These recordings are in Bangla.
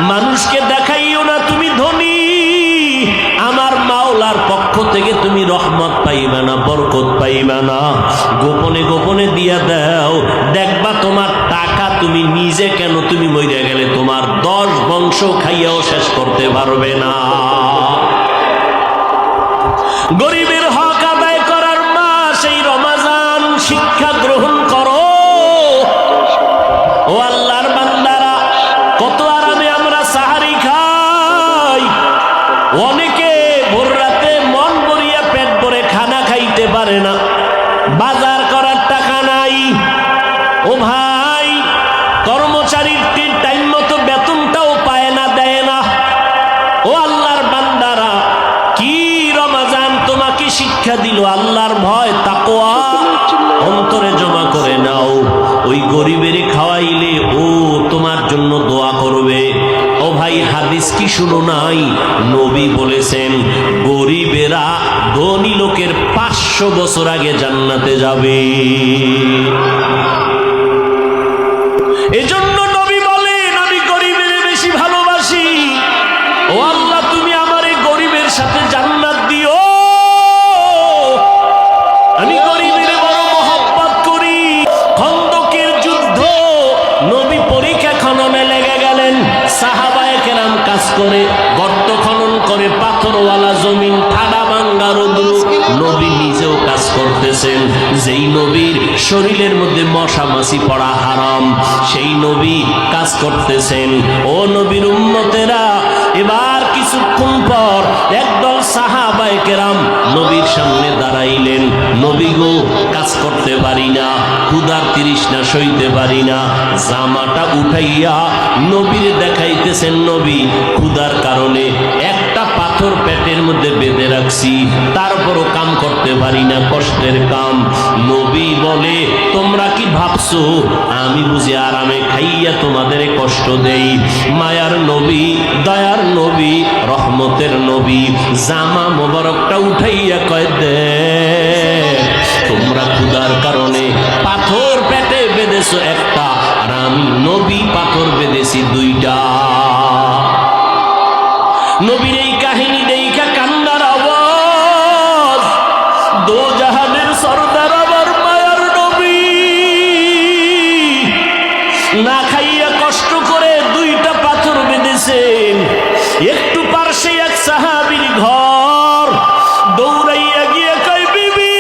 মানুষকে দেখাইও না তুমি ধনী, আমার মাওলার পক্ষ থেকে তুমি রহমত পাইবা না, বরকত পাইবা না। গোপনে গোপনে দিয়া দাও, দেখবা তোমার টাকা তুমি নিজে কেন, তুমি মইরা গেলে তোমার 10 বংশ খাইয়াও শেষ করতে পারবে না। গরিবের হক আদায় করার মাস এই রমজান, শিক্ষা গ্রহণ করো। ও আল্লাহর বান্দারা, কত আরামে আমরা সাহারি খাই, অনেকে ভোর রাতে মন ভরিয়া পেট ভরে খানা খাইতে পারে না, বাজার করার টাকা নাই। ও ভাই, কর্মচারীর টাইম মতো বেতনটাও পায় না, দেয় না। ও আল্লাহর বান্দারা, কি রমজান তোমাকে শিক্ষা দিল, আল্লাহর ভয় তাকওয়া অন্তরে জমা করে নাও। ওই গরিবের খাওয়াইলে ও তোমার জন্য দোয়া করবে। ও ভাই, হাদিস কি শুনো নাই? নবী বলেছেন গরিবেরা ধনী লোকের 500 বছর আগে জান্নাতে যাবে। এজন্য নবী বলেন আমি গরিবের বেশি ভালোবাসি। ও আল্লাহ, তুমি আমার এই গরিবের সাথে জান্নাত দিও। আমি গরিবের বড় মহব্বত করি। খন্দকের যুদ্ধ, নবী পরীক্ষা খননে লেগে গেলেন। সাহাবায়ে কেরাম কাজ করে, গর্ত খনন করে, পাথরওয়ালা জমিন, ঠাডা ভাঙ্গা রৌদ্র। নবী নিজেও কাজ করতেছেন। যেই নবীর শরীরের মধ্যে মশা মাছি পড়া হারাম, সেই নবী কাজ করতেছেন। ও নবীর উম্মতেরা, এবার কিছুক্ষণ পর একদল সাহাবায়ে কেরাম নবীর সামনে দাঁড়াইলেন। নবী গো, কাজ করতে পারি না, ক্ষুধার তৃষ্ণা সইতে পারি না। জামাটা উঠাইয়া নবীর দেখাইতেছেন, নবী ক্ষুধার কারণে একটা পাথর পেটের মধ্যে বেঁধে রাখছি, তারপরও কাম করতে পারি না, কষ্টের কাম। নবী বলে তোমরা কি ভাবছো আমি বুঝি আরামে খাইয়া তোমাদের কষ্ট দেই? মায়ার নবী, দয়ার নবী, রহমতের নবী জামা মোবারকটা উঠাইয়া কয় দে, তোমরা ক্ষুধার কারণে পাথর পেটে বেঁধেছো একটা, আর আমি নবী পাথর বেঁধেছি 2টা। নবীর এই কাহিনী দেখা কান্নার আওয়াজ, দো জাহানের সরদার আমার মায়ার নবী না খাইয়া কষ্ট করে 2টা পাথর বেঁধেছেন। একটু পার্শ্বে এক সাহাবীর ঘর, দৌড়াইয়া গিয়ে কয় বিবি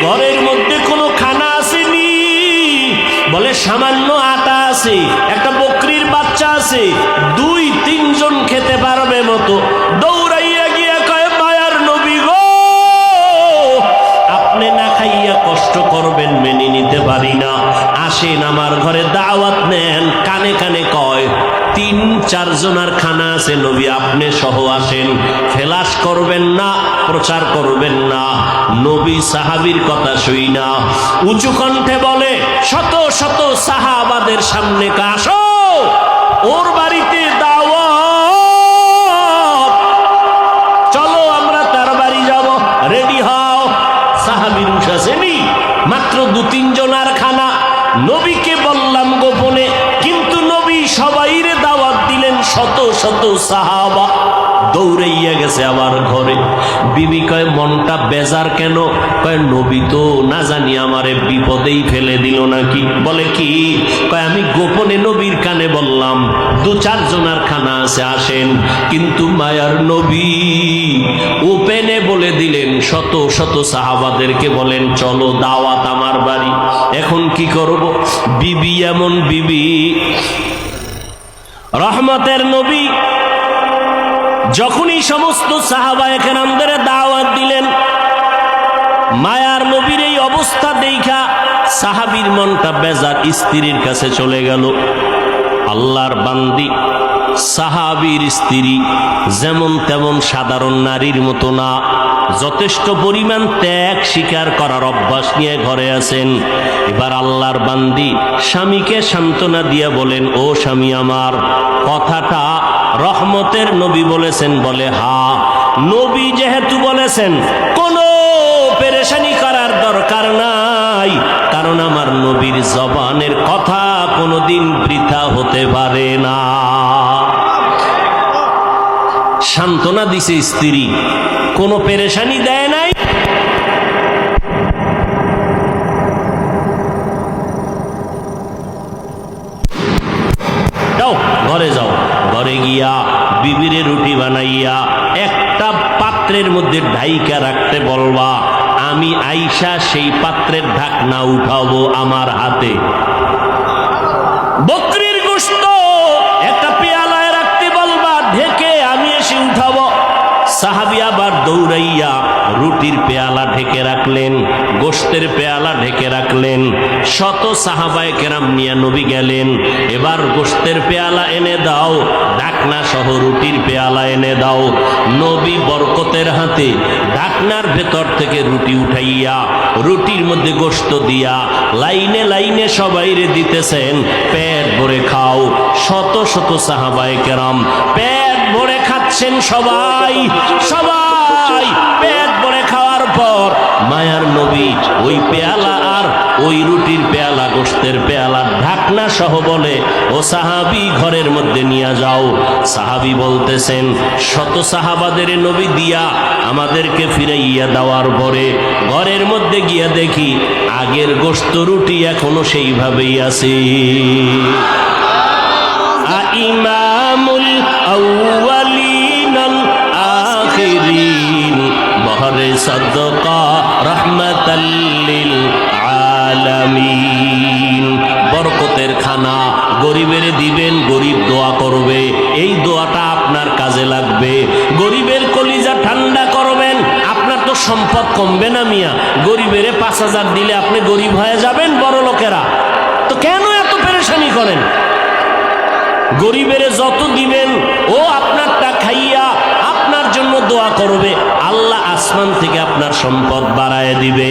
ঘরের মধ্যে কোনো খানা আসেনি? বলে সামান্য আটা আছে, একটা বকরির বাচ্চা আছে, 2-3 জন খেতে পারবে মতো। দৌড়াইয়া গিয়া কয় মায়ার নবী গো, আপনি না খাইয়া কষ্ট করবেন মেনে নিতে পারি না, আসেন আমার ঘরে দাওয়াত নেন। কানে কানে কয় 3-4 জনের খানা আছে, নবী আপনি সহ আসেন, ফেলাস করবেন না, প্রচার করবেন না। নবী সাহাবীর কথা শুই না, উঁচু কণ্ঠে বলে শত শত সাহাবাদের সামনে আসো, ওর বাড়িতে দাওয়াত, চলো আমরা তার বাড়ি যাব, রেডি হও। সাহাবীর উঠাছেনি মাত্র 2-3 জনের খানা। নবীকে বললাম গোপনে, কিন্তু নবী সবাইরে দাওয়াত দিলেন, শত শত সাহাবা দৌড়াইয়া গেছে আমার ঘরে। বিবি কয় মনটা বেজার কেন? কয় নবী তো না জানি আমারে বিপদেই ফেলে দিল নাকি। বলে কি? কয় আমি গোপনে নবীর কানে বললাম 2-4 জনের খানা আছে, আসেন, কিন্তু মায়ার নবী ওপেনে বলে দিলেন, শত শত সাহাবাদেরকে বলেন চলো দাওয়াত আমার বাড়ি। এখন কি করব? বিবি এমন বিবি, রহমতের নবী যখনই সমস্ত সাহাবায়ে কেরামদের দাওয়াত দিলেন, মায়ার নবীর এই অবস্থা দেখা সাহাবীর মনটা বেজার, স্ত্রীর কাছে চলে গেল। আল্লাহর বান্দি, সাহাবীর স্ত্রী যেমন তেমন সাধারণ নারীর মতো না, যথেষ্ট পরিমাণ ত্যাগ স্বীকার করার অভ্যাস নিয়ে ঘরে আছেন। এবার আল্লাহর বান্দি স্বামীকে সান্ত্বনা দিয়া বলেন, ও স্বামী আমার, কথাটা রহমতের নবী বলেছেন? বলে হ্যাঁ। নবী যেহেতু বলেছেন কোনো পেরেশানি করার দরকার নাই, কারণ আমার নবীর জবানের কথা কোনোদিন বৃথা হতে পারে না। সান্ত্বনা দিছে স্ত্রী, কোনো পেরেশানি দেয় নাই। যাও ঘরে যাও, ঘরে গিয়া বিবিরে রুটি বানাইয়া একটা পাত্রের মধ্যে ঢাইকা রাখতে বলবা, আমি আইসা সেই পাত্রের ঢাকনা উঠাবো আমার হাতে। বকরির গোশত একটা পেয়ালায় রাখতে বলবা, ঢেকে আমি এসে উঠাবো। সাহাবী আবার দৌড়াইয়া রুটির পেয়ালা ঢেকে রাখলেন, গোশতের পেয়ালা ঢেকে রাখলেন। শত সাহাবায়ে কেরাম নিয়ে নবী গেলেন, এবার গোশতের পেয়ালা এনে দাও, ঢাকনা সহ রুটির পেয়ালা এনে দাও। নবী বরকতের হাতে ঢাকনার ভেতর থেকে রুটি উঠাইয়া রুটির মধ্যে গোশত দিয়া লাইনে লাইনে সবাইরে দিতেছেন, পেট ভরে খাও। শত শত সাহাবায়ে কেরাম পেট ভরে খাচ্ছেন, সবাই সবাই পেট ভরে খাওয়ার পর মায়ার নবী ওই পেয়ালা আর ওই রুটির পেয়ালা, গোশতের পেয়ালা ঢাকনা সহ বলে, ও সাহাবী ঘরের মধ্যে নিয়ে যাও। সাহাবী বলতেছেন, শত সাহাবাদের নবী দিয়া আমাদেরকে ফিরাইয়া দেওয়ার পরে ঘরের মধ্যে গিয়া দেখি আগের গোশত রুটি এখনো সেইভাবেই আছে। ইমামুল আউয়ালিন আল আখিরিন বহরে সাদকা রাহমাতাল লিল আলামিন। বরকতের খানা গরিবের দিবেন, গরিব দোয়া করবে, এই দোয়াটা আপনার কাজে লাগবে। গরিবের কলিজা ঠান্ডা করবেন, আপনার তো সম্পদ কমবে না মিয়া। গরিবের ৫,০০০ দিলে আপনি গরিব হয়ে যাবেন, বড় লোকেরা তো কেন এত পেরেশানি করেন? গরিবের যত দিবেন ও আপনারটা খাইয়া আপনার জন্য দোয়া করবে, আল্লাহ আসমান থেকে আপনার সম্পদ বাড়ায় দিবে।